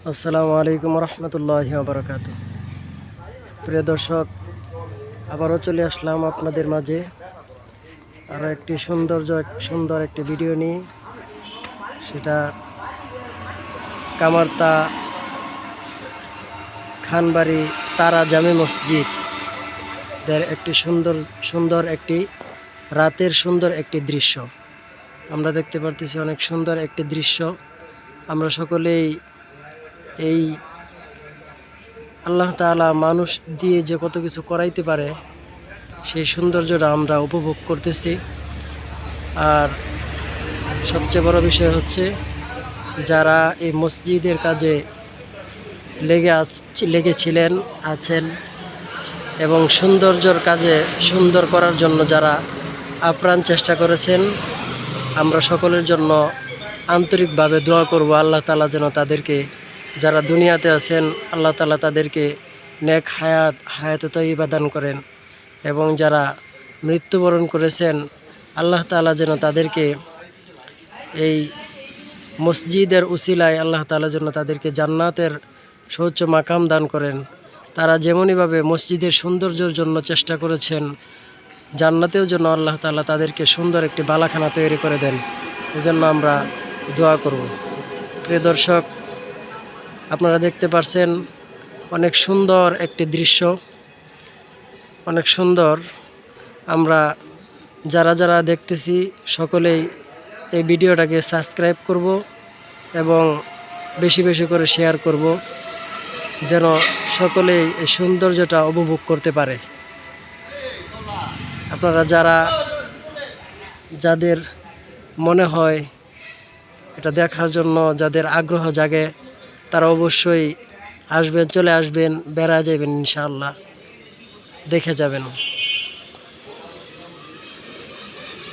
আসসালামু আলাইকুম রহমতুল্লাহি ওয়া বারাকাতুহু। প্রিয় দর্শক, আবারও চলে আসলাম আপনাদের মাঝে আরও একটি সুন্দর একটি ভিডিও নিয়ে। সেটা কামারতা খানবাড়ি তারা জামে মসজিদ দের একটি সুন্দর একটি রাতের সুন্দর একটি দৃশ্য আমরা দেখতে পারতেছি। অনেক সুন্দর একটি দৃশ্য। আমরা সকলেই এই আল্লাহ তাআলা মানুষ দিয়ে যে কত কিছু করাইতে পারে সেই সৌন্দর্যটা আমরা উপভোগ করতেছি। আর সবচেয়ে বড় বিষয় হচ্ছে, যারা এই মসজিদের কাজে লেগেছিলেন আছেন এবং সৌন্দর্যর কাজে সুন্দর করার জন্য যারা আপ্রাণ চেষ্টা করেছেন, আমরা সকলের জন্য আন্তরিকভাবে দোয়া করব। আল্লাহ তাআলা যেন তাদেরকে, যারা দুনিয়াতে আছেন, আল্লাহ তাআলা তাদেরকে নেক হায়াত তয়্যিবা দান করেন, এবং যারা মৃত্যুবরণ করেছেন, আল্লাহ তাআলা যেন তাদেরকে এই মসজিদের উসিলায় আল্লাহ তাআলা যেন তাদেরকে জান্নাতের সর্বোচ্চ মাকাম দান করেন। তারা যেমনইভাবে মসজিদের সৌন্দর্যের জন্য চেষ্টা করেছেন, জান্নাতেও যেন আল্লাহ তাআলা তাদেরকে সুন্দর একটি বালাখানা তৈরি করে দেন। এজন্য আমরা দোয়া করব। প্রিয় দর্শক, আপনারা দেখতে পাচ্ছেন অনেক সুন্দর একটি দৃশ্য, অনেক সুন্দর। আমরা যারা দেখতেছি সকলেই এই ভিডিওটাকে সাবস্ক্রাইব করব এবং বেশি বেশি করে শেয়ার করব, যেন সকলেই এই সৌন্দর্যটা উপভোগ করতে পারে। আপনারা যাদের মনে হয় এটা দেখার জন্য, যাদের আগ্রহ জাগে, তারা অবশ্যই আসবেন, চলে আসবেন, বেড়া যাবেন, ইনশাআল্লাহ দেখে যাবেন।